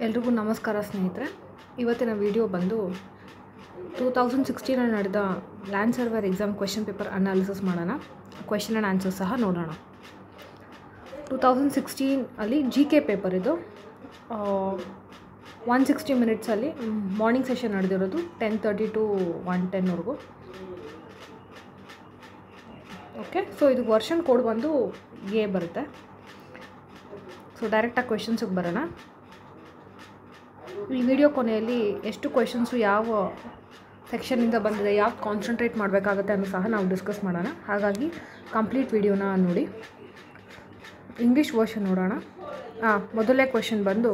ಎಲ್ರಿಗೂ ನಮಸ್ಕಾರ ಸ್ನೇಹಿತರೆ. ಇವತ್ತಿನ ವಿಡಿಯೋ ಬಂದು 2016 ನಡೆದ land surveyor exam question paper analysis ಮಾಡೋಣ. ಕ್ವೆಶ್ಚನ್ ಆ್ಯಂಡ್ ಆನ್ಸರ್ ಸಹ ನೋಡೋಣ. 2016 ಅಲ್ಲಿ GK ಪೇಪರ್ ಇದು 160 ಮಿನಿಟ್ಸಲ್ಲಿ ಮಾರ್ನಿಂಗ್ ಸೆಷನ್ ನಡೆದಿರೋದು 10:30 to 1:10ವರೆಗೂ. ಓಕೆ, ಸೊ ಇದು ವರ್ಷನ್ ಕೋಡ್ ಬಂದು ಎ ಬರುತ್ತೆ. ಸೊ ಡೈರೆಕ್ಟಾಗಿ ಕ್ವೆಶ್ಚನ್ಸಿಗೆ ಬರೋಣ. ಈ ವಿಡಿಯೋ ಕೊನೆಯಲ್ಲಿ ಎಷ್ಟು ಕ್ವೆಶ್ಚನ್ಸು ಯಾವ ಸೆಕ್ಷನಿಂದ ಬಂದಿದೆ, ಯಾವ್ದು ಕಾನ್ಸಂಟ್ರೇಟ್ ಮಾಡಬೇಕಾಗುತ್ತೆ ಅನ್ನೋ ಸಹ ನಾವು ಡಿಸ್ಕಸ್ ಮಾಡೋಣ. ಹಾಗಾಗಿ ಕಂಪ್ಲೀಟ್ ವಿಡಿಯೋನ ನೋಡಿ. ಇಂಗ್ಲೀಷ್ ವರ್ಷನ್ ನೋಡೋಣ. ಮೊದಲನೇ ಕ್ವೆಶ್ಚನ್ ಬಂದು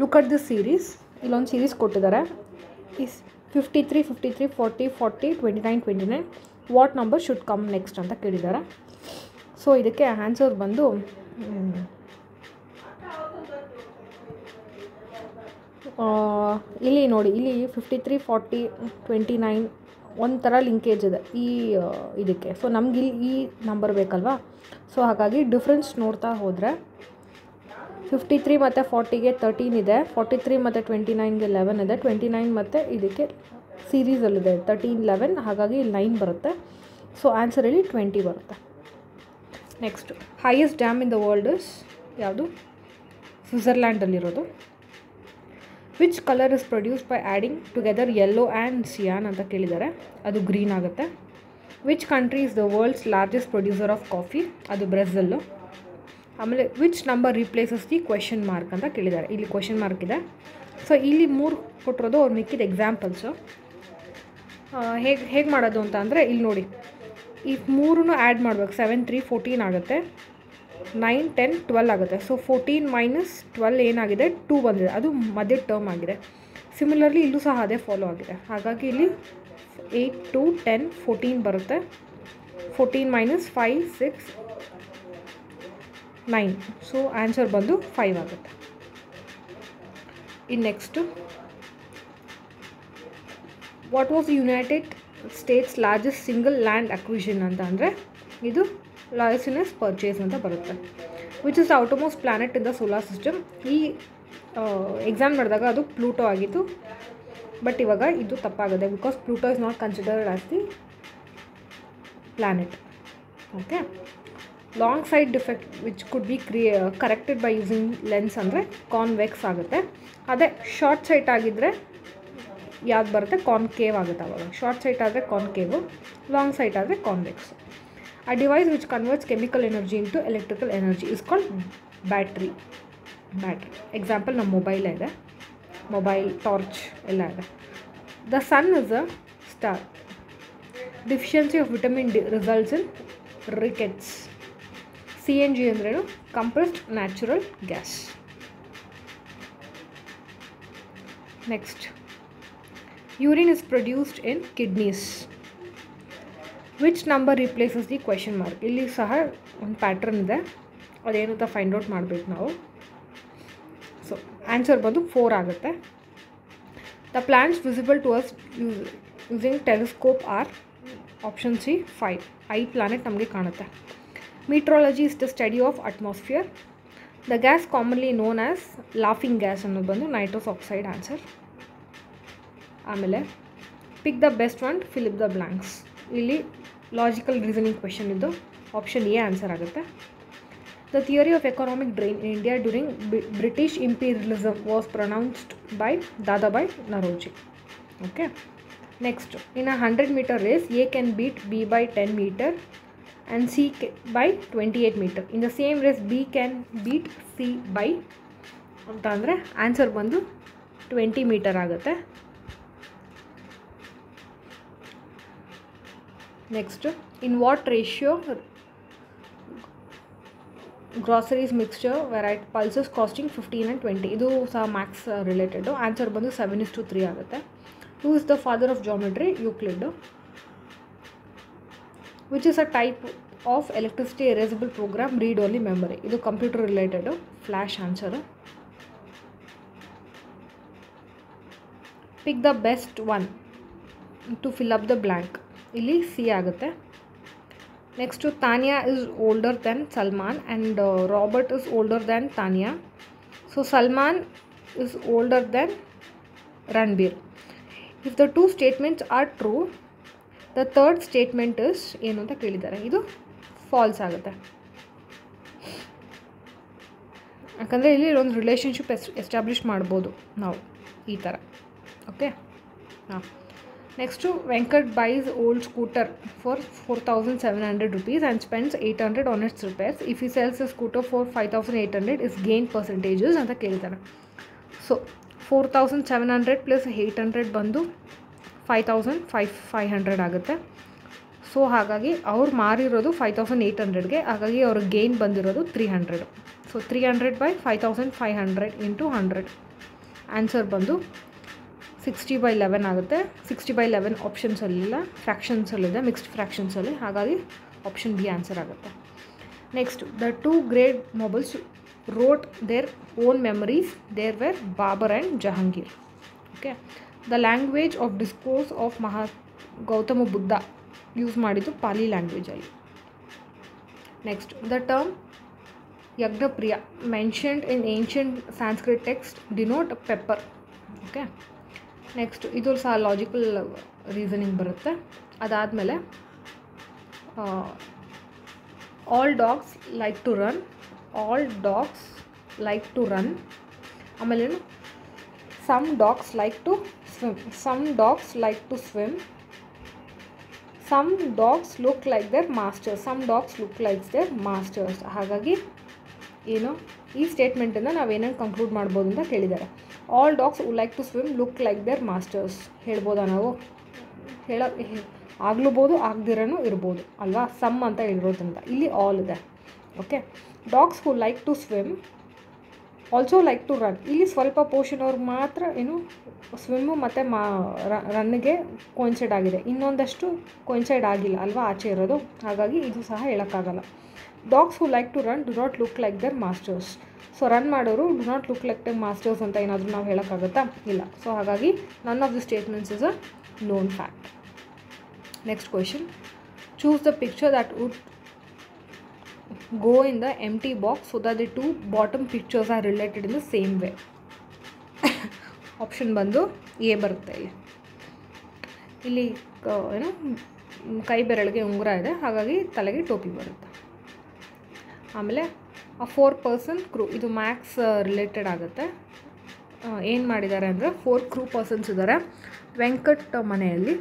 ಲುಕ್ ಅಟ್ ದಿಸ್ ಸೀರೀಸ್. ಇಲ್ಲೊಂದು ಸೀರೀಸ್ ಕೊಟ್ಟಿದ್ದಾರೆ. Is 53, 53, 40, 40, 29, 29 what number should come next ಅಂತ ಕೇಳಿದ್ದಾರೆ. ಸೊ ಇದಕ್ಕೆ ಆನ್ಸರ್ ಬಂದು ಇಲ್ಲಿ ನೋಡಿ, ಇಲ್ಲಿ 53, 40, 29 ಒಂಥರ ಲಿಂಕೇಜ್ ಇದೆ ಇದಕ್ಕೆ. ಸೊ ನಮ್ಗೆ ಇಲ್ಲಿ ಈ ನಂಬರ್ ಬೇಕಲ್ವಾ. ಸೊ ಹಾಗಾಗಿ ಡಿಫ್ರೆನ್ಸ್ ನೋಡ್ತಾ ಹೋದರೆ 53 ಮತ್ತು 40ಗೆ 13 ಇದೆ, 43 ಮತ್ತು 29ಗೆ 11 ಇದೆ, 29 ಮತ್ತು ಇದಕ್ಕೆ ಸೀರೀಸಲ್ಲಿದೆ 13, 11. ಹಾಗಾಗಿ ಇಲ್ಲಿ 9 ಬರುತ್ತೆ. ಸೊ ಆನ್ಸರಲ್ಲಿ 20 ಬರುತ್ತೆ. Next, highest dam in the world is ಯಾವುದು? ಸ್ವಿಟ್ಜರ್ಲ್ಯಾಂಡಲ್ಲಿರೋದು. Which colour is produce by adding together yellow and cyan ಅಂತ ಕೇಳಿದ್ದಾರೆ. ಅದು ಗ್ರೀನ್ ಆಗುತ್ತೆ. Which country is the world's largest producer of coffee? ಅದು ಬ್ರೆಜಿಲ್ಲು. ಆಮೇಲೆ which number replaces the question mark ಅಂತ ಕೇಳಿದ್ದಾರೆ. ಇಲ್ಲಿ ಕ್ವೆಶ್ಚನ್ ಮಾರ್ಕ್ ಇದೆ. ಸೊ ಇಲ್ಲಿ 3 ಕೊಟ್ಟಿರೋದು, ಅವ್ರು ಮಿಕ್ಕಿದ ಎಕ್ಸಾಂಪಲ್ಸು. ಹೇಗೆ ಮಾಡೋದು ಅಂತ ಅಂದರೆ ಇಲ್ಲಿ ನೋಡಿ, ಈ 3 ಆ್ಯಡ್ ಮಾಡಬೇಕು. 7, 3, 14 ಆಗುತ್ತೆ. 9, 10, 12 ಆಗುತ್ತೆ. ಸೊ 14 ಮೈನಸ್ 12 ಏನಾಗಿದೆ? 2 ಬಂದಿದೆ. ಅದು ಮಧ್ಯ ಟರ್ಮ್ ಆಗಿದೆ. ಸಿಮಿಲರ್ಲಿ ಇಲ್ಲೂ ಸಹ ಅದೇ ಫಾಲೋ ಆಗಿದೆ. ಹಾಗಾಗಿ ಇಲ್ಲಿ 8, 2, 10, 14 ಬರುತ್ತೆ. 14 ಮೈನಸ್ 5, 6, 9. ಸೊ ಆನ್ಸರ್ ಬಂದು 5 ಆಗುತ್ತೆ. ಇನ್ನು next, what was United States largest single land acquisition ಅಂತ ಅಂದರೆ ಇದು ಲಾಯ್ಸಿನಸ್ ಪರ್ಚೇಸ್ ಅಂತ ಬರುತ್ತೆ. Which is the outermost planet in the solar system. ಈ ಎಕ್ಸಾಮ್ ನಡೆದಾಗ ಅದು ಪ್ಲೂಟೋ ಆಗಿತ್ತು, ಬಟ್ ಇವಾಗ ಇದು ತಪ್ಪಾಗಿದೆ. Because Pluto is not considered as the planet. Okay, long side defect which could be corrected by using lens ಅಂದರೆ convex ಆಗುತ್ತೆ. ಅದೇ ಶಾರ್ಟ್ ಸೈಟ್ ಆಗಿದ್ದರೆ ಯಾವ್ದು ಬರುತ್ತೆ? ಕಾನ್ಕೇವ್ ಆಗುತ್ತೆ. ಅವಾಗ ಶಾರ್ಟ್ ಸೈಟ್ ಆದರೆ ಕಾನ್ಕೇವು, ಲಾಂಗ್ ಸೈಟ್ ಆದರೆ convex. A device which converts chemical energy into electrical energy is called battery. Example, ನಮ್ಮ ಮೊಬೈಲ್ ಇದೆ, ಮೊಬೈಲ್, ಟಾರ್ಚ್ ಎಲ್ಲ ಇದೆ. The sun is a star. Deficiency of vitamin D results in rickets. CNG ಅಂದ್ರೇನು? compressed natural gas. Next, urine is produced in kidneys. Which number replaces the question mark? ಇಲ್ಲಿ ಸಹ ಒಂದು pattern ಇದೆ, ಅದೇನು ಅಂತ find out ಮಾಡಬೇಕು ನಾವು. So answer ಬಂದು 4 ಆಗುತ್ತೆ. The planets visible to us using telescope are option C 5. 5 planet ನಮಗೆ ಕಾಣುತ್ತೆ. Meteorology is the study of atmosphere. The gas commonly known as laughing gas ಅನ್ನೋದು ಬಂದು ನೈಟ್ರಸ್ ಆಕ್ಸೈಡ್ ಆನ್ಸರ್. ಆಮೇಲೆ pick the best one, fill the blanks. ಇಲ್ಲಿ logical reasoning question ಇದ್ದು option A answer ಆಗುತ್ತೆ. The theory of economic drain in India during British imperialism was pronounced by Dadabhai Naoroji. Okay, next, in a 100 metre race A can beat B by 10 metre and C by 28 metre. In the same race B can beat C by ಅಂತ ಅಂದರೆ answer ಬಂದು 20 metre ಆಗುತ್ತೆ. Next, in what ratio groceries mixture variety pulses costing 15 and 20? ಇದು ಸಹ maths related. Answer ಬಂದು 7:3 ಆಗುತ್ತೆ. Who is the father of geometry? Euclid. Which is a type of electricity erasable program read only memory? ಇದು computer related, flash answer. Pick the best one to fill up the blank. ಇಲ್ಲಿ C ಆಗುತ್ತೆ. Next, Tania is older than Salman and Robert is older than Tania. So Salman is older than Ranbir. If the two statements are true, the third statement is ಏನು ಅಂತ ಕೇಳಿದ್ದಾರೆ. ಇದು falls ಆಗುತ್ತೆ. ಯಾಕಂದರೆ ಇಲ್ಲಿ ಒಂದು ರಿಲೇಷನ್ಶಿಪ್ ಎಸ್ಟಾಬ್ಲಿಷ್ ಮಾಡ್ಬೋದು ನಾವು ಈ ಥರ. ಓಕೆ. ಹಾಂ, next Venkat byes old scooter for 4,700 rupees and spends 800 on its repairs. If he sells a scooter for 5,800, is gain percentages ಅಂತ ಕೇಳಿದ್ದಾರೆ. ಸೊ 4,700 ಪ್ಲಸ್ 800 ಬಂದು 5,500 ಆಗುತ್ತೆ. ಸೊ ಹಾಗಾಗಿ ಅವ್ರು ಮಾರಿರೋದು 5,800ಗೆ, ಹಾಗಾಗಿ ಅವ್ರ ಗೇನ್ ಬಂದಿರೋದು 300. So 300 by 5,500 into 100. ಆನ್ಸರ್ ಬಂದು 60/11 ಆಗುತ್ತೆ. 60/11 ಆಪ್ಷನ್ಸಲ್ಲಿಲ್ಲ, ಫ್ರ್ಯಾಕ್ಷನ್ಸಲ್ಲಿದೆ, ಮಿಕ್ಸ್ಡ್ ಫ್ರ್ಯಾಕ್ಷನ್ಸಲ್ಲಿ, ಹಾಗಾಗಿ ಆಪ್ಷನ್ ಬಿ ಆನ್ಸರ್ ಆಗುತ್ತೆ. Next, the two great mobiles wrote their own memories. There were Babur and Jahangir. Okay. The language of discourse of Gautama Buddha use ಮಾಡಿದ್ದು ಪಾಲಿ ಲ್ಯಾಂಗ್ವೇಜಲ್ಲಿ. Next, the term Yajnapriya mentioned in ancient Sanskrit text denote pepper. Okay. Next, ಇದು ಸಹ logical reasoning ಬರುತ್ತೆ. ಅದಾದಮೇಲೆ all dogs like to run, all dogs like to run. ಆಮೇಲೆ some dogs like to swim, some dogs like to swim. Some dogs look like their masters, some dogs look like their masters. ಹಾಗಾಗಿ ಏನು ಈ ಸ್ಟೇಟ್ಮೆಂಟನ್ನು ನಾವೇನೇನು conclude ಮಾಡ್ಬೋದು ಅಂತ ಕೇಳಿದ್ದಾರೆ. All dogs ವು like to swim look like their masters ಹೇಳ್ಬೋದಾ ನಾವು? ಆಗ್ಲೂಬೋದು, ಆಗದಿರೋನು ಇರ್ಬೋದು ಅಲ್ವಾ, ಸಮ್ ಅಂತ ಹೇಳಿರೋದ್ರಿಂದ. ಇಲ್ಲಿ ಆಲ್ ಇದೆ. Okay. Dogs who like to swim also like to run. ಇಲ್ಲಿ ಸ್ವಲ್ಪ ಪೋರ್ಷನ್ ಅವ್ರಿಗೆ ಮಾತ್ರ ಏನು ಸ್ವಿಮ್ಮು ಮತ್ತು ರನ್ನಿಗೆ ಕೋಯಿನ್ಸೈಡ್ ಆಗಿದೆ, ಇನ್ನೊಂದಷ್ಟು ಕೋಯಿನ್ಸೈಡ್ ಆಗಿಲ್ಲ ಅಲ್ವಾ ಆಚೆ ಇರೋದು, ಹಾಗಾಗಿ ಇದು ಸಹ ಹೇಳೋಕ್ಕಾಗಲ್ಲ. Dogs who like to run do not look like their masters. So run ಮಾಡೋರು do not look like their masters ಅಂತ ಏನಾದರೂ ನಾವು ಹೇಳೋಕ್ಕಾಗುತ್ತಾ? ಇಲ್ಲ. ಸೊ ಹಾಗಾಗಿ none of the statements is a known fact. Next question, choose the picture that would go in the empty box so that the two bottom pictures are related in the same way. Option ಬಂದು A ಬರುತ್ತೆ. ಇಲ್ಲಿ ಏನು ಕೈ ಬೆರಳಿಗೆ ಉಂಗುರ ಇದೆ, ಹಾಗಾಗಿ ತಲೆಗೆ ಟೋಪಿ ಬರುತ್ತೆ. ಆಮೇಲೆ ಆ 4 person ಕ್ರೂ, ಇದು ಮ್ಯಾಕ್ಸ್ ರಿಲೇಟೆಡ್ ಆಗುತ್ತೆ. ಏನು ಮಾಡಿದ್ದಾರೆ ಅಂದರೆ 4 crew ಪರ್ಸನ್ಸ್ ಇದ್ದಾರೆ ವೆಂಕಟ್ ಮನೆಯಲ್ಲಿ.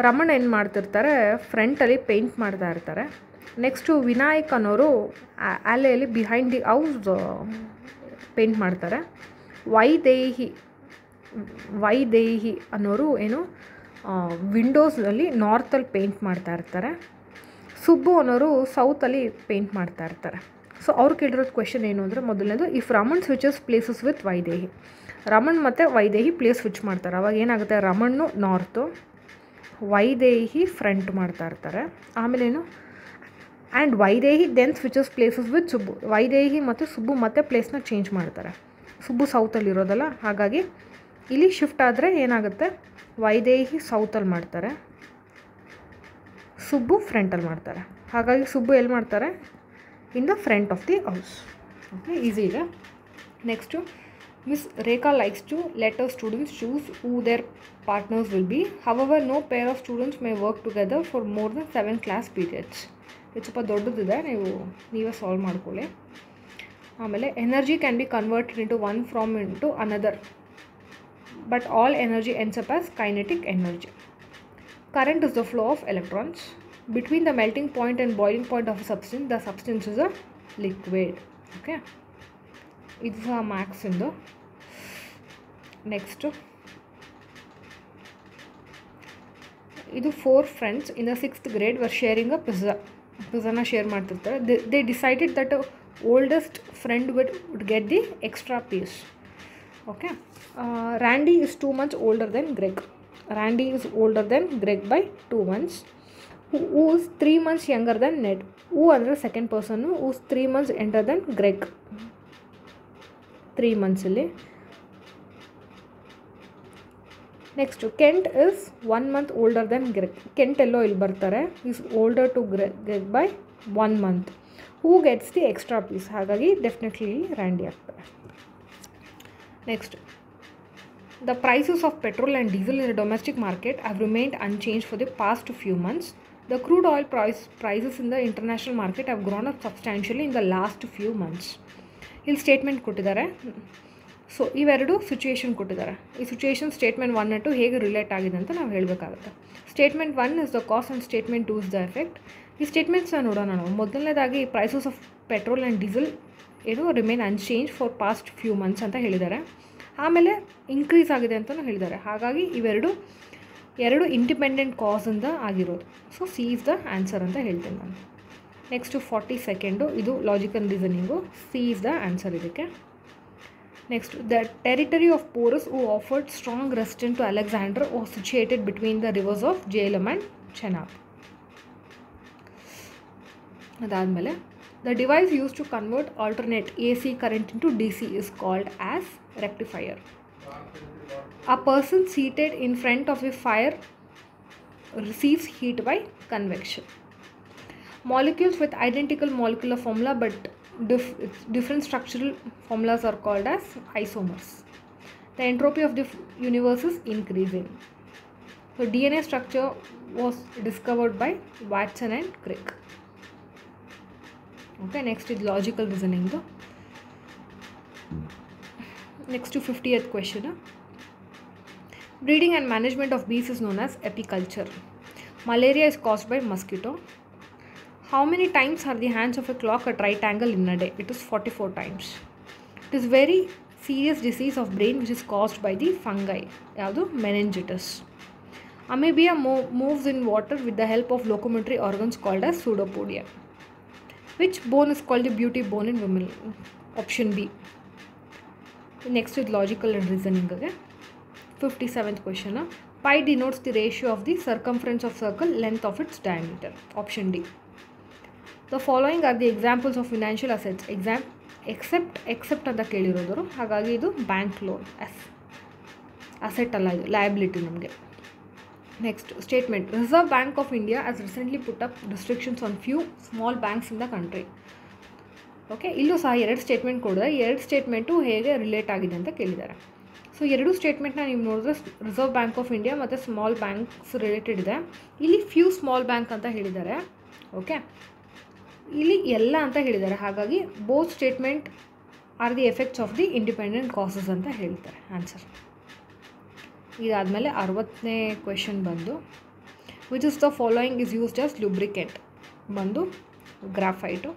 ರಮಣ್ ಏನು ಮಾಡ್ತಿರ್ತಾರೆ, ಫ್ರಂಟಲ್ಲಿ ಪೇಂಟ್ ಮಾಡ್ತಾ ಇರ್ತಾರೆ. ನೆಕ್ಸ್ಟು ವಿನಾಯಕ್ ಅನ್ನೋರು ಅಲೆಯಲ್ಲಿ ಬಿಹೈಂಡ್ ದಿ ಹೌಸ್ ಪೇಂಟ್ ಮಾಡ್ತಾರೆ. ವೈದೇಹಿ ಅನ್ನೋರು ಏನು ವಿಂಡೋಸಲ್ಲಿ ನಾರ್ತಲ್ಲಿ ಪೇಂಟ್ ಮಾಡ್ತಾ ಇರ್ತಾರೆ. ಸುಬ್ಬು ಅನ್ನೋರು ಸೌತಲ್ಲಿ ಪೇಂಟ್ ಮಾಡ್ತಾ ಇರ್ತಾರೆ. ಸೊ ಅವ್ರು ಕೇಳಿರೋದು ಕ್ವೆಶನ್ ಏನು ಅಂದರೆ, ಮೊದಲನೇದು, if Raman switches places with Vaidehi, Raman ಮತ್ತು ವೈದೇಹಿ ಪ್ಲೇಸ್ ಸ್ವಿಚ್ ಮಾಡ್ತಾರೆ. ಅವಾಗ ಏನಾಗುತ್ತೆ, ರಮಣ್ಣು ನಾರ್ತು, ವೈದೇಹಿ ಫ್ರಂಟ್ ಮಾಡ್ತಾ ಇರ್ತಾರೆ. ಆಮೇಲೇನು, and Vaidehi then switches places with Subbu, Vaidehi ಮತ್ತು ಸುಬ್ಬು ಮತ್ತೆ ಪ್ಲೇಸ್ನ ಚೇಂಜ್ ಮಾಡ್ತಾರೆ. ಸುಬ್ಬು ಸೌತಲ್ಲಿರೋದಲ್ಲ, ಹಾಗಾಗಿ ಇಲ್ಲಿ ಶಿಫ್ಟ್ ಆದರೆ ಏನಾಗುತ್ತೆ, ವೈದೇಹಿ ಸೌತಲ್ಲಿ ಮಾಡ್ತಾರೆ, ಸುಬ್ಬು ಫ್ರಂಟಲ್ಲಿ ಮಾಡ್ತಾರೆ. ಹಾಗಾಗಿ ಸುಬ್ಬು ಎಲ್ಲಿ ಮಾಡ್ತಾರೆ, in the front of the house. Okay, easy ಇದೆ. Next, Miss Rekha likes to let her students choose who their partners will be. However, no pair of students may work together for more than 7 class periods. ಇದು ಸ್ವಲ್ಪ ದೊಡ್ಡದಿದೆ, ನೀವೇ solve ಮಾಡ್ಕೊಳ್ಳಿ. ಆಮೇಲೆ energy can be converted into one form into another, but all energy ends up as kinetic energy. Current is the flow of electrons. Between the melting point and boiling point of substance, the substance is a liquid. Okay, ಇದು ಸಹ ಮ್ಯಾಕ್ಸಿಂದು. Next, ಇದು 4 friends in the 6th grade were sharing a ಪಿಜ್ಜಾನ share ಮಾಡ್ತಿರ್ತಾರೆ. They decided that oldest friend would get the extra piece. Okay, Randy is 2 months older than Greg. Randy is older than Greg by 2 months. Who is 3 months younger than Ned? Who ಅಂದರೆ second person, who is 3 months younger than Greg. 3 months ಇಲ್ಲಿ. Next, Kent is 1 month older than Greg. Kent ಎಲ್ಲೋ ಇಲ್ಲಿ ಬರ್ತಾರೆ, is older to Greg by 1 month. Who gets the extra piece, ಹಾಗಾಗಿ definitely Randy ಆಗ್ತಾರೆ. Next, the prices of petrol and diesel in the domestic market have remained unchanged for the past few months. The crude oil prices in the international market have grown up substantially in the last few months. ಇಲ್ಲಿ statement ಕೊಟ್ಟಿದ್ದಾರೆ. So ಇವೆರಡು situation ಕೊಟ್ಟಿದ್ದಾರೆ. ಈ situation statement 1 and 2 ಹೇಗೆ relate ಆಗಿದೆ ಅಂತ ನಾವು ಹೇಳಬೇಕಾಗುತ್ತೆ. Statement 1 is the cause and statement 2 is the effect. ಈ ಸ್ಟೇಟ್ಮೆಂಟ್ಸ್ನ ನೋಡೋಣ ನಾವು. ಮೊದಲನೇದಾಗಿ prices of petrol and diesel ಏನು remain unchange for past few months ಅಂತ ಹೇಳಿದ್ದಾರೆ. ಆಮೇಲೆ ಇನ್ಕ್ರೀಸ್ ಆಗಿದೆ ಅಂತಲೂ ಹೇಳಿದ್ದಾರೆ. ಹಾಗಾಗಿ ಎರಡು ಇಂಡಿಪೆಂಡೆಂಟ್ ಕಾಸಿಂದ ಆಗಿರೋದು. So C is the answer ಅಂತ ಹೇಳ್ತೀನಿ ನಾನು. ನೆಕ್ಸ್ಟು 42nd ಇದು logical reasoning. C is the answer ಇದಕ್ಕೆ. Next, the territory of Porus who offered strong resistant to Alexander was situated between the rivers of Jhelum and Chenab. ಅದಾದಮೇಲೆ the device used to convert alternate AC current into DC is called as rectifier. A person seated in front of a fire receives heat by convection. Molecules with identical molecular formula but different structural formulas are called as isomers. The entropy of the universe is increasing. So DNA structure was discovered by Watson and Crick. Okay, next is logical reasoning though. Next to 50th question. Breeding and management of bees is known as apiculture. Malaria is caused by mosquito. How many times are the hands of a clock at right angle in a day? It is 44 times. It is very serious disease of brain which is caused by the fungi. Yadu meningitis. Amebia moves in water with the help of locomotory organs called as pseudopodia. Which bone is called the beauty bone in women? Option B. Next is logical and reasoning again. 57th question. Pi denotes the ratio of the circumference of circle length of its diameter. Option D. The following are the examples of financial assets. Except ಅಂತ ಕೇಳಿರೋದು. ಹಾಗಾಗಿ ಇದು bank loan asset ಅಲ್ಲ, ಇದು liability ನಮಗೆ. Next statement. Reserve Bank of India has recently put up restrictions on few small banks in the country. Okay, ಇಲ್ಲೂ ಸಹ ಎರಡು statement ಕೊಡಿದ್ರೆ ಎರಡು ಸ್ಟೇಟ್ಮೆಂಟು ಹೇಗೆ ರಿಲೇಟ್ ಆಗಿದೆ ಅಂತ ಕೇಳಿದ್ದಾರೆ. ಸೊ ಎರಡು ಸ್ಟೇಟ್ಮೆಂಟ್ನ ನೀವು ನೋಡಿದ್ರೆ ರಿಸರ್ವ್ ಬ್ಯಾಂಕ್ ಆಫ್ ಇಂಡಿಯಾ ಮತ್ತು ಸ್ಮಾಲ್ ಬ್ಯಾಂಕ್ಸ್ ರಿಲೇಟೆಡ್ ಇದೆ. ಇಲ್ಲಿ ಫ್ಯೂ ಸ್ಮಾಲ್ ಬ್ಯಾಂಕ್ ಅಂತ ಹೇಳಿದ್ದಾರೆ. ಓಕೆ, ಇಲ್ಲಿ ಎಲ್ಲ ಅಂತ ಹೇಳಿದ್ದಾರೆ. ಹಾಗಾಗಿ both statement are the effects of the independent causes ಅಂತ ಹೇಳ್ತಾರೆ ಆನ್ಸರ್. ಇದಾದಮೇಲೆ 60ನೇ ಕ್ವೆಶನ್ ಬಂದು which is the following is used as lubricant ಬಂದು graphite.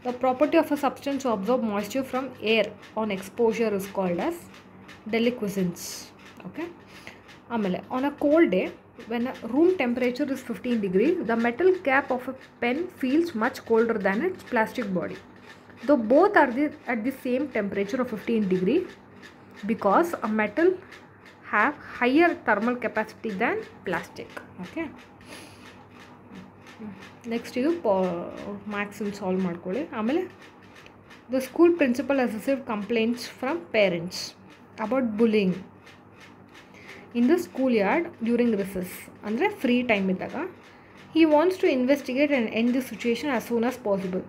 The property of a substance to absorb moisture from air on exposure is called as deliquescence. Okay, ಆಮೇಲೆ on a cold day when a room temperature is 15 degrees the metal cap of a pen feels much colder than it's plastic body though both are at the same temperature of 15 degrees because a metal have higher thermal capacity than plastic. Okay, next ಇದು maths solve ಮಾಡ್ಕೊಳ್ಳಿ. ಆಮೇಲೆ the school principal has received complaints from parents about bullying in the school yard during recess, ಅಂದರೆ free time ಇದ್ದಾಗ. He wants to investigate and end the situation as soon as possible.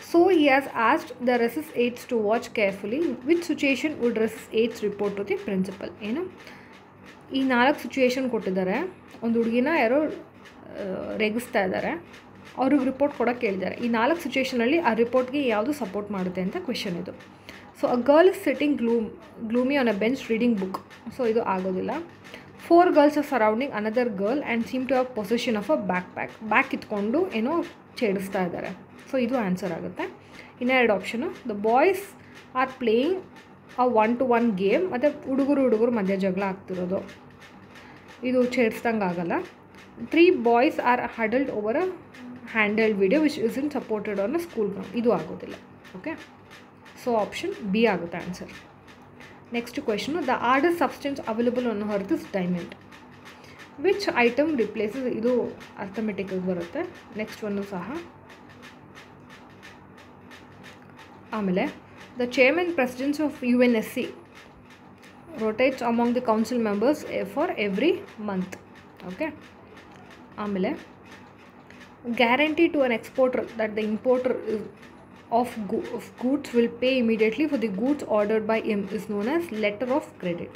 So he has asked the recess aides to watch carefully which situation would recess aides report to the principal. ಏನು ಈ 4 situation ಕೊಟ್ಟಿದ್ದಾರೆ. ಒಂದು ಹುಡುಗಿನ ಯಾರೋ ರೇಗಿಸ್ತಾ ಇದ್ದಾರೆ, ಅವ್ರಿಗೆ report ಕೊಡೋಕ್ಕೆ ಕೇಳಿದ್ದಾರೆ. ಈ 4 ಸಿಚುಯೇಷನಲ್ಲಿ ಆ ರಿಪೋರ್ಟ್ಗೆ ಯಾವುದು ಸಪೋರ್ಟ್ ಮಾಡುತ್ತೆ ಅಂತ ಕ್ವೆಶನ್ ಇದು. So a girl is sitting gloomy on a bench reading book. So ಇದು ಆಗೋದಿಲ್ಲ. 4 girls are surrounding another girl and seem to have possession of a back ಇಟ್ಕೊಂಡು ಏನೋ ಛೇಡಿಸ್ತಾ ಇದ್ದಾರೆ. ಸೊ ಇದು ಆನ್ಸರ್ ಆಗುತ್ತೆ. ಇನ್ನೆರಡು option, the boys are playing a 1-to-1 game, ಮತ್ತು ಹುಡುಗರು ಮಧ್ಯೆ ಜಗಳ ಆಗ್ತಿರೋದು, ಇದು ಛೇಡಿಸ್ದಂಗೆ ಆಗಲ್ಲ. 3 boys are huddled over a handled video which is in supported on a school ground, ಇದು ಆಗೋದಿಲ್ಲ. ಓಕೆ, ಸೊ ಆಪ್ಷನ್ ಬಿ ಆಗುತ್ತೆ answer. Next question, the hardest substance available on earth is diamond. Which item replaces, ಇದು ಅರ್ಥಮೆಟಿಕ್ಗೆ ಬರುತ್ತೆ. Next one ಸಹ. ಆಮೇಲೆ the chairman presidency of UNSC rotates among the council members for every month. Okay, ಆಮೇಲೆ guarantee to an exporter that the importer of goods will pay immediately for the goods ordered by him is known as letter of credit.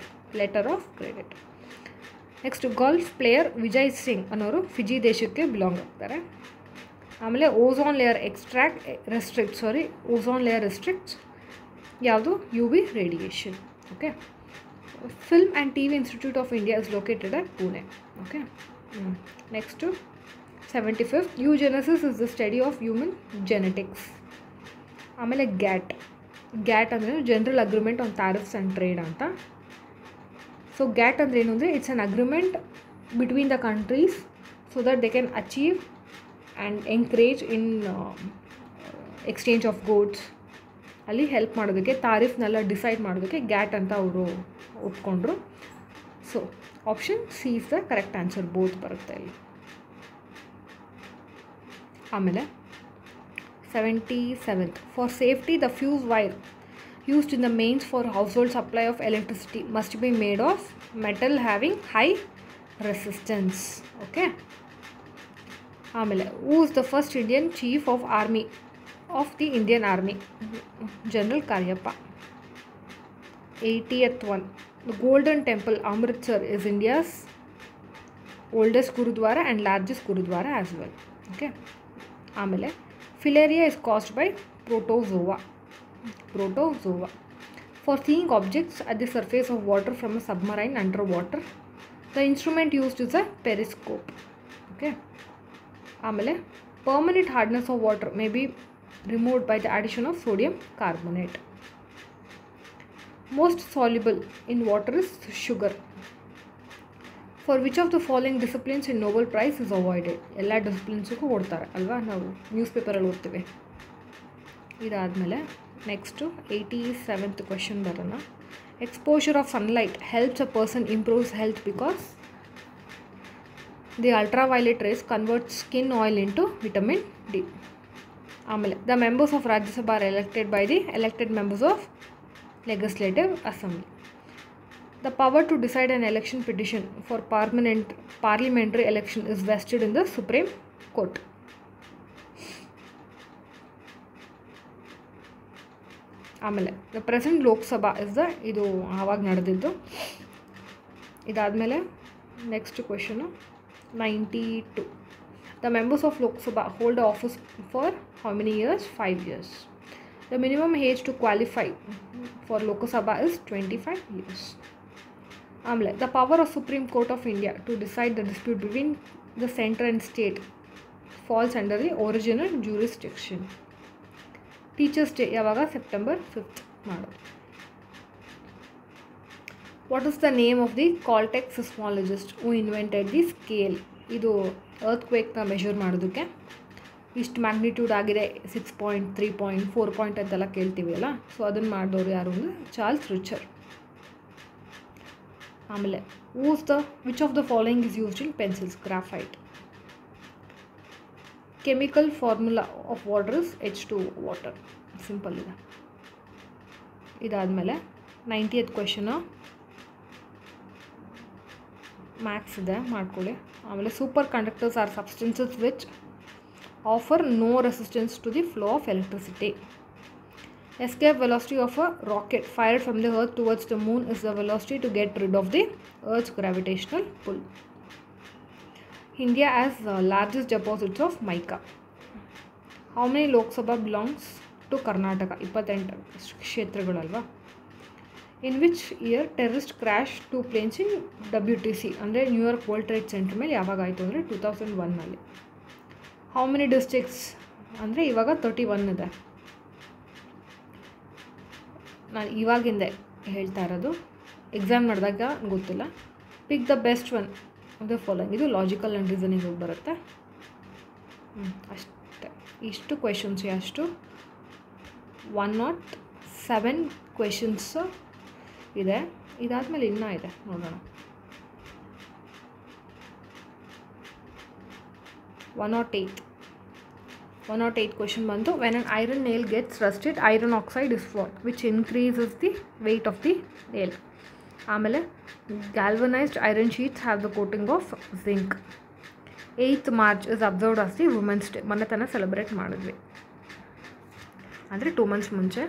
Next golf player Vijay Singh ಅನ್ನೋರು Fiji ದೇಶಕ್ಕೆ belong ಆಗ್ತಾರೆ. ಆಮೇಲೆ ozone layer restricts ಯಾವುದು UV radiation. Okay. Film and TV institute of India is located at Pune. Okay. Next 75th eugenesis is the study of human genetics. ಆಮೇಲೆ GATT ಅಂದರೆ general agreement on tariffs and trade ಅಂತ. So GATT ಅಂದರೆ ಏನು ಅಂದರೆ it's an agreement between the countries so that they can achieve and encourage in exchange of goods. ಅಲ್ಲಿ help ಮಾಡೋದಕ್ಕೆ, ತಾರೀಫ್ನೆಲ್ಲ decide ಮಾಡೋದಕ್ಕೆ ಗ್ಯಾಟ್ ಅಂತ ಅವರು ಒಪ್ಕೊಂಡ್ರು. So option C is the correct answer, both ಬರುತ್ತೆ ಇಲ್ಲಿ. ಆಮೇಲೆ 77th for safety the fuse wire used in the mains for household supply of electricity must be made of metal having high resistance. Okay. ಆಮೇಲೆ who is the first Indian chief of army of the Indian Army? General Karyappa. 80th one, the Golden Temple Amritsar is India's oldest Gurudwara and largest Gurudwara as well. Okay. ಆಮೇಲೆ filaria is caused by protozoa. For seeing objects at the surface of water from a submarine underwater, the instrument used is a periscope. Okay. ಆಮೇಲೆ permanent hardness of water may be removed by the addition of sodium carbonate. Most soluble in water is sugar. For which of the following disciplines in Nobel Prize is avoided? ಎಲ್ಲ ಡಿಸಿಪ್ಲಿನ್ಸಿಗೂ ಕೊಡ್ತಾರೆ ಅಲ್ವಾ, ನಾವು news ಪೇಪರಲ್ಲಿ ಓದ್ತೀವಿ. ಇದಾದಮೇಲೆ next 87th question ಬರೋಣ. Exposure of sunlight helps a person improves health because the ultraviolet rays converts skin oil into vitamin D. ಆಮೇಲೆ the members of Rajya Sabha are elected by the elected members of legislative assembly. The power to decide an election petition for parliamentary election is vested in the Supreme Court. ಆಮೇಲೆ the present Lok Sabha is the, ಇದು ಆವಾಗ ನಡೆದಿದ್ದು. ಇದಾದಮೇಲೆ next question 92. The members of Lok Sabha hold office for how many years? 5 years. The minimum age to qualify for Lok Sabha is 25 years. ಆಮೇಲೆ the power of Supreme Court of India to decide the dispute between the centre and state falls under the original jurisdiction. Teachers day ಯಾವಾಗ? September 5th ಮಾಡೋದು. What is the name of the Caltech seismologist who invented the scale? ಇದು ಅರ್ತ್ಕ್ವೇಕ್ನ measure ಮಾಡೋದಕ್ಕೆ ಇಷ್ಟು magnitude ಆಗಿದೆ, 6.3 4 ಅಂತೆಲ್ಲ ಕೇಳ್ತೀವಿ ಅಲ್ಲ, ಸೊ ಅದನ್ನು ಮಾಡಿದವರು ಯಾರು ಅಂದರೆ ಚಾರ್ಲ್ಸ್ ರಿಚರ್. ಆಮೇಲೆ which of the following is used in pencils? Graphite. Chemical formula of water is H2O water. Simple ಇದೆ. ಇದಾದಮೇಲೆ 90th ಕ್ವೆಶನು ಮ್ಯಾಥ್ಸ್ ಇದೆ, ಮಾಡ್ಕೊಳ್ಳಿ. ಆಮೇಲೆ super conductors are substances which offer no resistance to the flow of electricity. Escape velocity of a rocket fired from the earth towards the moon is the velocity to get rid of the earth's gravitational pull. India has the largest deposits of mica. How many Lok Sabha belongs to Karnataka? 28 ಕ್ಷೇತ್ರಗಳಲ್ವಾ. In which year terrorist crash 2 planes in WTC ಅಂದರೆ New York world trade centre ಮೇಲೆ ಯಾವಾಗ ಆಯಿತು ಅಂದರೆ 2001ನಲ್ಲಿ. How many districts ಅಂದರೆ ಇವಾಗ 31 ಇದೆ. ನಾನು ಇವಾಗಿಂದ ಹೇಳ್ತಾ ಇರೋದು, ಎಕ್ಸಾಮ್ ನಡೆದಾಗ ಗೊತ್ತಿಲ್ಲ. ಪಿಕ್ the best one of the following. ಇದು ಲಾಜಿಕಲ್ ಆ್ಯಂಡ್ ರೀಸನಿಂಗ್ ಹೋಗಿ ಬರುತ್ತೆ. ಅಷ್ಟೇ, ಇಷ್ಟು ಕ್ವೆಶನ್ಸ್, ಅಷ್ಟು 107 ಕ್ವೆಶನ್ಸು ಇದೆ. ಇದಾದಮೇಲೆ ಇನ್ನೂ ಇದೆ, ನೋಡೋಣ. 108 ಕ್ವೆಶನ್ ಬಂತು. When an iron nail gets rusted iron oxide is what which increases the weight of the nail. ಆಮೇಲೆ galvanized iron sheets have the coating of zinc. 8th March is observed as the women's day. ಮೊನ್ನೆ ತನಕ celebrate ಮಾಡಿದ್ವಿ. ಅಂದರೆ 2 months ಮುಂಚೆ.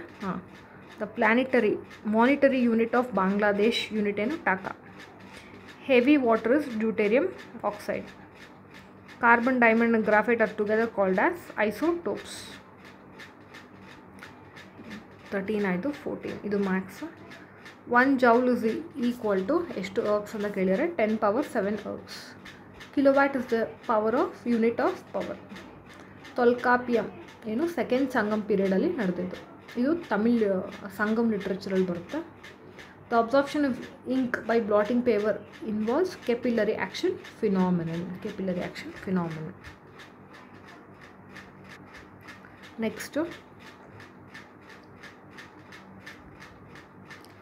The monetary unit of Bangladesh unit ಏನು taka. Heavy water is deuterium oxide. Carbon, diamond and graphite are together called as isotopes. 13 ಆಯಿತು. 14 ಇದು Max. 1 joule is equal to ಎಷ್ಟು ergs ಅಂತ ಕೇಳಿದರೆ 10 power 7 ergs. Kilowatt is the power of unit of power. ತೊಲ್ಕಾಪಿಯಂ ಏನು second Sangam ಪೀರಿಯಡಲ್ಲಿ ನಡೆದಿದ್ದು. ಇದು ತಮಿಳ್ ಸಂಗಮ್ ಲಿಟ್ರೇಚರಲ್ಲಿ ಬರುತ್ತೆ. The absorption of ink by blotting paper involves capillary action phenomenon. Next,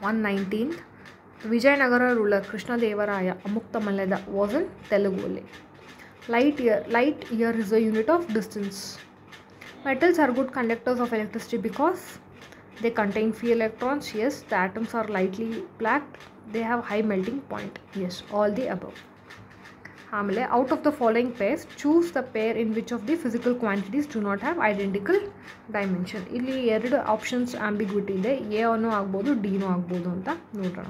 119th, Vijayanagara ruler Krishnadevaraya Amuktamaleda was in Telugu only. Light year is a unit of distance. Metals are good conductors of electricity because they contain few electrons. Yes. The atoms are lightly packed. They have high melting point. Yes. All the above. Out of the following pairs, choose the pair in which of the physical quantities do not have identical dimension. ಇಲ್ಲಿ ಎರಡು options ambiguity ಇದೆ. A ಅನ್ನೋ ಆಗ್ಬೋದು, ಡಿನೋ ಆಗ್ಬೋದು ಅಂತ ನೋಡೋಣ.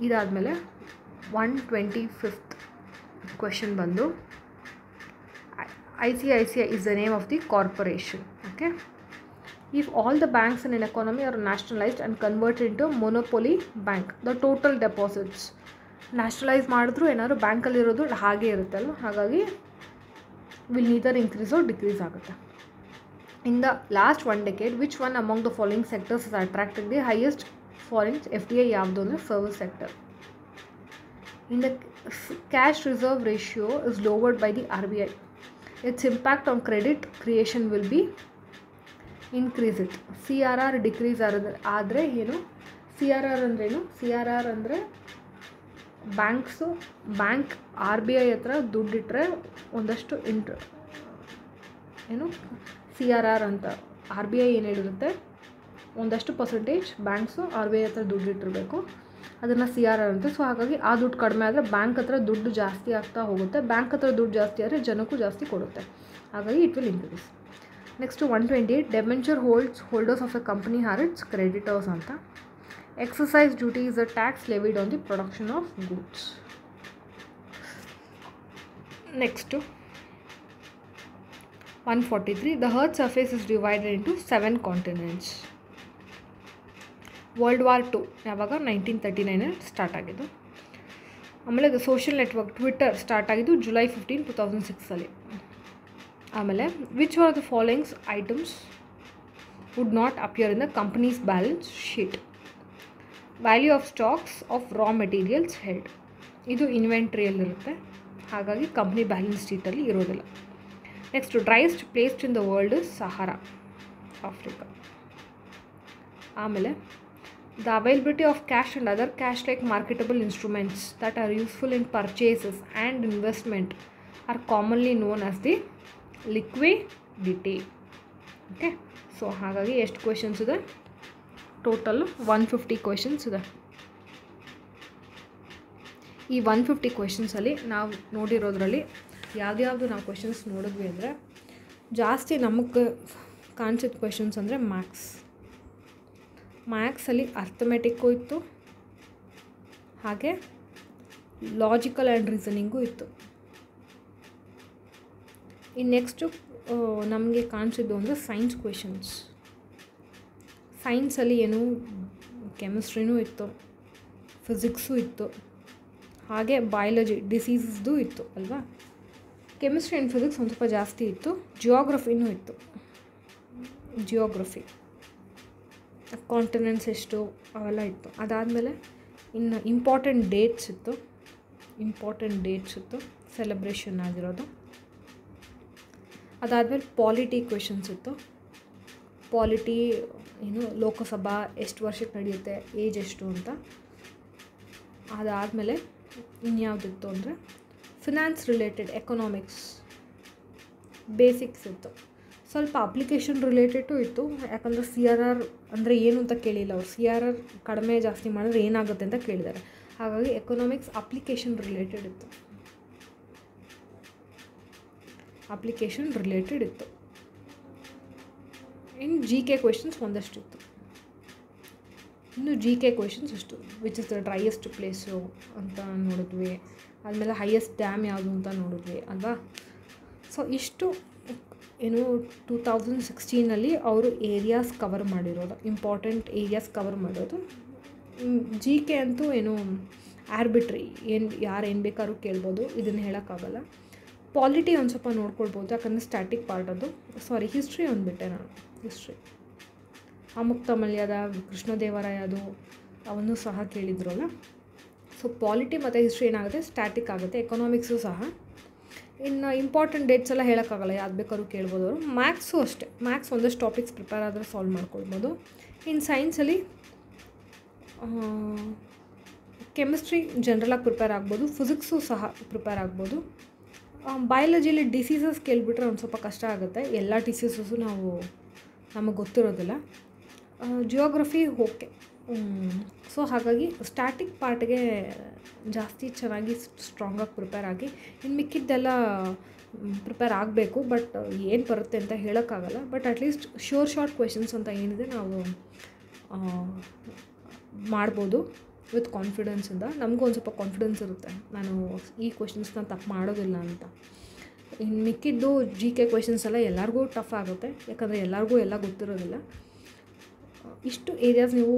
ಇದಾದಮೇಲೆ 125th question ಬಂದು ICICI is the name of the corporation. Okay. If all the banks in an economy are nationalized and converted into a monopoly bank, the total deposits nationalize ಮಾಡಿದ್ರು ಏನಾದ್ರು ಬ್ಯಾಂಕಲ್ಲಿ ಇರೋದು ಹಾಗೆ ಇರುತ್ತಲ್ವ, ಹಾಗಾಗಿ will neither increase or decrease ಆಗುತ್ತೆ. In the last 1 decade, which one among the following sectors has attracted the highest foreign FDI ಯಾವುದು ಅಂದರೆ service sector. In the cash reserve ratio is lowered by the RBI. Its impact on credit creation will be increase it. CRR decrease ಆದರೆ ಏನು, CRR ಅಂದ್ರೇನು, CRR ಅಂದರೆ bank RBI ಹತ್ರ ದುಡ್ಡಿಟ್ಟರೆ ಒಂದಷ್ಟು ಏನು CRR ಅಂತ RBI ಏನು ಹೇಳಿರುತ್ತೆ, ಒಂದಷ್ಟು ಪರ್ಸೆಂಟೇಜ್ ಬ್ಯಾಂಕ್ಸು RBI ಹತ್ರ ದುಡ್ಡಿಟ್ಟಿರಬೇಕು, ಅದನ್ನು CRR ಅಂತ. ಸೊ ಹಾಗಾಗಿ ಆ ದುಡ್ಡು ಕಡಿಮೆ ಆದರೆ ಬ್ಯಾಂಕ್ ಹತ್ರ ದುಡ್ಡು ಜಾಸ್ತಿ ಆಗ್ತಾ ಹೋಗುತ್ತೆ. ಬ್ಯಾಂಕ್ ಹತ್ರ ದುಡ್ಡು ಜಾಸ್ತಿ ಆದರೆ ಜನಕ್ಕೂ ಜಾಸ್ತಿ ಕೊಡುತ್ತೆ, ಹಾಗಾಗಿ it will increase. Next 128, debenture holders of a company are its creditors ಅಂತ. Excise duty is a tax levied on the production of goods. Next 143, the earth surface is divided into 7 continents. World War II ಯಾವಾಗ 1939 start ಆಗಿದ್ದು. ಆಮೇಲೆ the social network Twitter start ಆಗಿದ್ದು July 15, 2006. ಆಮೇಲೆ which are the followings items would not appear in the company's balance sheet. Value of stocks of raw materials held, ಇದು ಇನ್ವೆಂಟ್ರಿಯಲ್ಲಿರುತ್ತೆ, ಹಾಗಾಗಿ company balance ಶೀಟಲ್ಲಿ ಇರೋದಿಲ್ಲ. Next driest placed in the world is Sahara, Africa. ಆಮೇಲೆ the availability of cash and other cash like marketable instruments that are useful in purchases and investment are commonly known as the liquidity. Okay, so ಹಾಗಾಗಿ ಎಷ್ಟು questions ಇದೆ total 150 questions ಇದೆ. ಈ 150 ಕ್ವೆಶನ್ಸಲ್ಲಿ ನಾವು ನೋಡಿರೋದ್ರಲ್ಲಿ ಯಾವ್ದು ನಾವು questions ನೋಡಿದ್ವಿ ಅಂದರೆ, ಜಾಸ್ತಿ ನಮಗೆ ಕಾಣಿಸಿದ ಕ್ವೆಶನ್ಸ್ ಅಂದರೆ ಮ್ಯಾಕ್ಸಲ್ಲಿ ಅರ್ಥಮೆಟಿಕ್ಕು ಇತ್ತು, ಹಾಗೆ ಲಾಜಿಕಲ್ ಆ್ಯಂಡ್ ರೀಸನಿಂಗು ಇತ್ತು. ಇನ್ನು ನೆಕ್ಸ್ಟು ನಮಗೆ ಕಾಣಿಸಿದ್ದು ಅಂದರೆ ಸೈನ್ಸ್ ಕ್ವೆಶನ್ಸ್. ಸೈನ್ಸಲ್ಲಿ ಏನು ಕೆಮಿಸ್ಟ್ರಿನೂ ಇತ್ತು, ಫಿಸಿಕ್ಸು ಇತ್ತು, ಹಾಗೆ ಬಯಾಲಜಿ ಡಿಸೀಸಸ್ದು ಇತ್ತು ಅಲ್ವಾ. ಕೆಮಿಸ್ಟ್ರಿ ಆ್ಯಂಡ್ ಫಿಸಿಕ್ಸ್ ಒಂದು ಸ್ವಲ್ಪ ಜಾಸ್ತಿ ಇತ್ತು. ಜಿಯೋಗ್ರಫಿನೂ ಇತ್ತು, ಜಿಯೋಗ್ರಫಿ ಕಾಂಟಿನೆಂಟ್ಸ್ ಎಷ್ಟು ಅವೆಲ್ಲ ಇತ್ತು. ಅದಾದಮೇಲೆ ಇನ್ನು ಇಂಪಾರ್ಟೆಂಟ್ ಡೇಟ್ಸ್ ಇತ್ತು ಸೆಲೆಬ್ರೇಷನ್ ಆಗಿರೋದು. ಅದಾದಮೇಲೆ ಪಾಲಿಟಿ ಕ್ವೆಶನ್ಸ್ ಇತ್ತು. ಪಾಲಿಟಿ ಏನು ಲೋಕಸಭಾ ಎಷ್ಟು ವರ್ಷಕ್ಕೆ ನಡೆಯುತ್ತೆ, ಏಜ್ ಎಷ್ಟು ಅಂತ. ಅದಾದಮೇಲೆ ಇನ್ಯಾವುದಿತ್ತು ಅಂದರೆ ಫಿನಾನ್ಸ್ ರಿಲೇಟೆಡ್ ಎಕನಾಮಿಕ್ಸ್ ಬೇಸಿಕ್ಸ್ ಇತ್ತು. ಸ್ವಲ್ಪ ಅಪ್ಲಿಕೇಶನ್ ರಿಲೇಟೆಡು ಇತ್ತು, ಯಾಕಂದರೆ CRR ಅಂದರೆ ಏನು ಅಂತ ಕೇಳಿಲ್ಲ ಅವರು. CRR ಕಡಿಮೆ ಜಾಸ್ತಿ ಮಾಡಿದ್ರೆ ಏನಾಗುತ್ತೆ ಅಂತ ಕೇಳಿದ್ದಾರೆ, ಹಾಗಾಗಿ ಎಕನಾಮಿಕ್ಸ್ ಅಪ್ಲಿಕೇಶನ್ ರಿಲೇಟೆಡ್ ಇತ್ತು. ಇನ್ನು ಜಿ ಕೆ ಕ್ವೆಶನ್ಸ್ ಒಂದಷ್ಟಿತ್ತು. ಇನ್ನು ಜಿ ಕೆ ಕ್ವೆಶನ್ಸ್ ಇಷ್ಟು, which is the driest place ಅಂತ ನೋಡಿದ್ವಿ. ಆದಮೇಲೆ ಹೈಯೆಸ್ಟ್ ಡ್ಯಾಮ್ ಯಾವುದು ಅಂತ ನೋಡಿದ್ವಿ ಅಲ್ವಾ. ಸೊ ಇಷ್ಟು ಏನು 2016 ಅವರು ಏರಿಯಾಸ್ ಕವರ್ ಮಾಡಿರೋದು, ಇಂಪಾರ್ಟೆಂಟ್ ಏರಿಯಾಸ್ ಕವರ್ ಮಾಡೋದು. ಜಿ ಕೆ ಅಂತೂ ಏನು ಆರ್ಬಿಟ್ರಿ, ಯಾರು ಏನು ಬೇಕಾದ್ರೂ ಕೇಳ್ಬೋದು, ಇದನ್ನು ಹೇಳೋಕ್ಕಾಗಲ್ಲ. ಪಾಲಿಟಿ ಒಂದು ಸ್ವಲ್ಪ ನೋಡ್ಕೊಳ್ಬೋದು, ಯಾಕಂದರೆ ಸ್ಟ್ಯಾಟಿಕ್ ಪಾರ್ಟ್ ಅದು. ಸಾರಿ, ಹಿಸ್ಟ್ರಿ ಅಂದ್ಬಿಟ್ಟೆ ನಾನು. ಹಿಸ್ಟ್ರಿ ಅಮುಕ್ತಮಲ್ಯದ ಕೃಷ್ಣದೇವರಾಯದು ಅವನ್ನು ಸಹ ಕೇಳಿದ್ರಲ್ಲ. ಸೊ ಪಾಲಿಟಿ ಮತ್ತು ಹಿಸ್ಟ್ರಿ ಏನಾಗುತ್ತೆ, ಸ್ಟ್ಯಾಟಿಕ್ ಆಗುತ್ತೆ. ಎಕನಾಮಿಕ್ಸು ಸಹ. ಇನ್ನು ಇಂಪಾರ್ಟೆಂಟ್ ಡೇಟ್ಸ್ ಎಲ್ಲ ಹೇಳೋಕ್ಕಾಗಲ್ಲ, ಯಾವ್ದು ಬೇಕಾದ್ರೂ ಕೇಳ್ಬೋದು ಅವರು. ಮ್ಯಾಥ್ಸು ಅಷ್ಟೇ, ಮ್ಯಾಥ್ಸ್ ಒಂದಷ್ಟು ಟಾಪಿಕ್ಸ್ ಪ್ರಿಪೇರ್ ಆದರೆ ಸಾಲ್ವ್ ಮಾಡ್ಕೊಳ್ಬೋದು. ಇನ್ನು ಸೈನ್ಸಲ್ಲಿ ಕೆಮಿಸ್ಟ್ರಿ ಜನರಲಾಗಿ ಪ್ರಿಪೇರ್ ಆಗ್ಬೋದು, ಫಿಸಿಕ್ಸು ಸಹ ಪ್ರಿಪೇರ್ ಆಗ್ಬೋದು. ಬಯಾಲಜಿಲಿ ಡಿಸೀಸಸ್ ಕೇಳಿಬಿಟ್ರೆ ಒಂದು ಸ್ವಲ್ಪ ಕಷ್ಟ ಆಗುತ್ತೆ, ಎಲ್ಲ ಡಿಸೀಸಸ್ಸು ನಮಗೆ ಗೊತ್ತಿರೋದಿಲ್ಲ. Geography okay. ಸೊ ಹಾಗಾಗಿ ಸ್ಟ್ಯಾಟಿಕ್ ಪಾರ್ಟ್ಗೆ ಜಾಸ್ತಿ ಚೆನ್ನಾಗಿ ಸ್ಟ್ರಾಂಗಾಗಿ ಪ್ರಿಪೇರ್ ಆಗಿ, ಇನ್ನು ಮಿಕ್ಕಿದ್ದೆಲ್ಲ ಪ್ರಿಪೇರ್ ಆಗಬೇಕು. ಬಟ್ ಏನು ಬರುತ್ತೆ ಅಂತ ಹೇಳೋಕ್ಕಾಗಲ್ಲ. ಬಟ್ ಅಟ್ಲೀಸ್ಟ್ ಶಾರ್ಟ್ ಕ್ವೆಶನ್ಸ್ ಅಂತ ಏನಿದೆ ನಾವು ಮಾಡ್ಬೋದು ವಿತ್ ಕಾನ್ಫಿಡೆನ್ಸಿಂದ. ನಮಗೂ ಒಂದು ಸ್ವಲ್ಪ ಕಾನ್ಫಿಡೆನ್ಸ್ ಇರುತ್ತೆ, ನಾನು ಈ ಕ್ವೆಶನ್ಸ್ನ ತಪ್ಪು ಮಾಡೋದಿಲ್ಲ ಅಂತ. ಇನ್ನು ಮಿಕ್ಕಿದ್ದು ಜಿ ಕೆ ಕ್ವೆಶನ್ಸ್ ಎಲ್ಲ ಎಲ್ಲರಿಗೂ ಟಫ್ ಆಗುತ್ತೆ, ಯಾಕಂದರೆ ಎಲ್ಲರಿಗೂ ಎಲ್ಲ ಗೊತ್ತಿರೋದಿಲ್ಲ. ಇಷ್ಟು ಏರಿಯಾಸ್ ನೀವು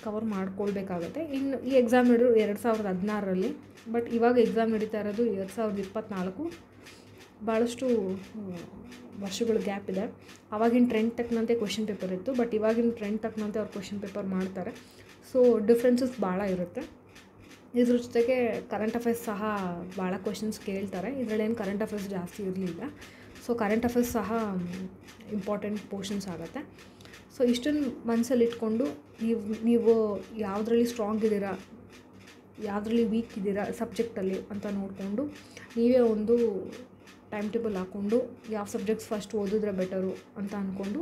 ಕವರ್ ಮಾಡ್ಕೊಳ್ಬೇಕಾಗತ್ತೆ. ಇನ್ನು ಈ ಎಕ್ಸಾಮ್ ನಡೆಯೋದು 2016 ಬಟ್ ಇವಾಗ ಎಕ್ಸಾಮ್ ನಡೀತಾ ಇರೋದು 2024. ಭಾಳಷ್ಟು ವರ್ಷಗಳು ಗ್ಯಾಪ್ ಇದೆ. ಆವಾಗಿನ ಟ್ರೆಂಡ್ ತಕ್ಕಂತೆ ಕ್ವೆಶನ್ ಪೇಪರ್ ಇತ್ತು, ಬಟ್ ಇವಾಗಿನ ಟ್ರೆಂಡ್ ತಕ್ಕಂತೆ ಅವ್ರು ಕ್ವೆಶನ್ ಪೇಪರ್ ಮಾಡ್ತಾರೆ. ಸೊ ಡಿಫ್ರೆನ್ಸಸ್ ಭಾಳ ಇರುತ್ತೆ. ಇದ್ರ ಜೊತೆಗೆ ಕರೆಂಟ್ ಅಫೇರ್ಸ್ ಸಹ ಭಾಳ ಕ್ವೆಶನ್ಸ್ ಕೇಳ್ತಾರೆ. ಇದರಲ್ಲೇನು ಕರೆಂಟ್ ಅಫೇರ್ಸ್ ಜಾಸ್ತಿ ಇರಲಿಲ್ಲ. ಸೊ ಕರೆಂಟ್ ಅಫೇರ್ಸ್ ಸಹ ಇಂಪಾರ್ಟೆಂಟ್ ಪೋರ್ಷನ್ಸ್ ಆಗುತ್ತೆ. ಸೊ ಇಷ್ಟನ್ನು ಮನಸ್ಸಲ್ಲಿ ಇಟ್ಕೊಂಡು ನೀವು ಯಾವುದರಲ್ಲಿ ಸ್ಟ್ರಾಂಗ್ ಇದ್ದೀರಾ, ಯಾವುದರಲ್ಲಿ ವೀಕ್ ಇದ್ದೀರಾ ಸಬ್ಜೆಕ್ಟಲ್ಲಿ ಅಂತ ನೋಡಿಕೊಂಡು ನೀವೇ ಒಂದು ಟೈಮ್ ಟೇಬಲ್ ಹಾಕ್ಕೊಂಡು ಯಾವ ಸಬ್ಜೆಕ್ಟ್ಸ್ ಫಸ್ಟ್ ಓದಿದ್ರೆ ಬೆಟರು ಅಂತ ಅಂದ್ಕೊಂಡು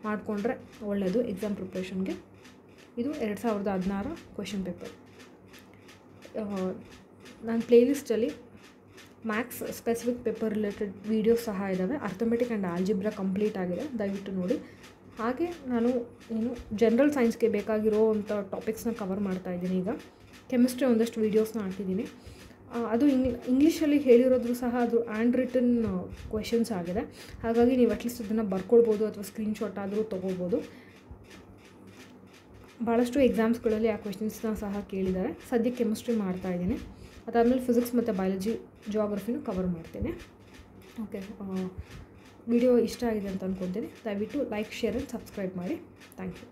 ಮಾಡಿಕೊಂಡ್ರೆ ಒಳ್ಳೆಯದು ಎಕ್ಸಾಮ್ ಪ್ರಿಪ್ರೇಷನ್ಗೆ. ಇದು 2016 ಕ್ವೆಶನ್ ಪೇಪರ್. ನನ್ನ ಪ್ಲೇಲಿಸ್ಟಲ್ಲಿ maths specific paper related videos ಸಹ ಇದ್ದಾವೆ. ಅರ್ಥಮೆಟಿಕ್ ಆ್ಯಂಡ್ ಆಲ್ಜಿಬ್ರಾ ಕಂಪ್ಲೀಟ್ ಆಗಿದೆ, ದಯವಿಟ್ಟು ನೋಡಿ. ಹಾಗೆ ನಾನು ಜನರಲ್ ಸೈನ್ಸ್ಗೆ ಬೇಕಾಗಿರೋ ಅಂಥ ಟಾಪಿಕ್ಸ್ನ ಕವರ್ ಮಾಡ್ತಾಯಿದ್ದೀನಿ. ಈಗ ಕೆಮಿಸ್ಟ್ರಿ ಒಂದಷ್ಟು ವೀಡಿಯೋಸ್ನ ಹಾಕಿದ್ದೀನಿ. ಅದು ಇಂಗ್ಲೀಷಲ್ಲಿ ಹೇಳಿರೋದ್ರೂ ಸಹ ಅದು ಹ್ಯಾಂಡ್ ರಿಟನ್ ಕ್ವೆಶನ್ಸ್ ಆಗಿದೆ. ಹಾಗಾಗಿ ನೀವು ಅಟ್ಲೀಸ್ಟ್ ಅದನ್ನು ಬರ್ಕೊಳ್ಬೋದು ಅಥವಾ ಸ್ಕ್ರೀನ್ಶಾಟ್ ಆದರೂ ತೊಗೋಬೋದು. ಭಾಳಷ್ಟು ಎಕ್ಸಾಮ್ಸ್ಗಳಲ್ಲಿ ಆ ಕ್ವೆಶನ್ಸ್ನ ಸಹ ಕೇಳಿದ್ದಾರೆ. ಸದ್ಯಕ್ಕೆ ಕೆಮಿಸ್ಟ್ರಿ ಮಾಡ್ತಾಯಿದ್ದೀನಿ, ಅದಾದಮೇಲೆ ಫಿಸಿಕ್ಸ್ ಮತ್ತು ಬಯಾಲಜಿ, ಜಿಯೋಗ್ರಫಿನೂ ಕವರ್ ಮಾಡ್ತೀನಿ. ಓಕೆ, ವಿಡಿಯೋ ಇಷ್ಟ ಆಗಿದೆ ಅಂತ ಅಂದ್ಕೊತೀನಿ. ದಯವಿಟ್ಟು ಲೈಕ್, ಶೇರ್ ಆ್ಯಂಡ್ ಸಬ್ಸ್ಕ್ರೈಬ್ ಮಾಡಿ. Thank you.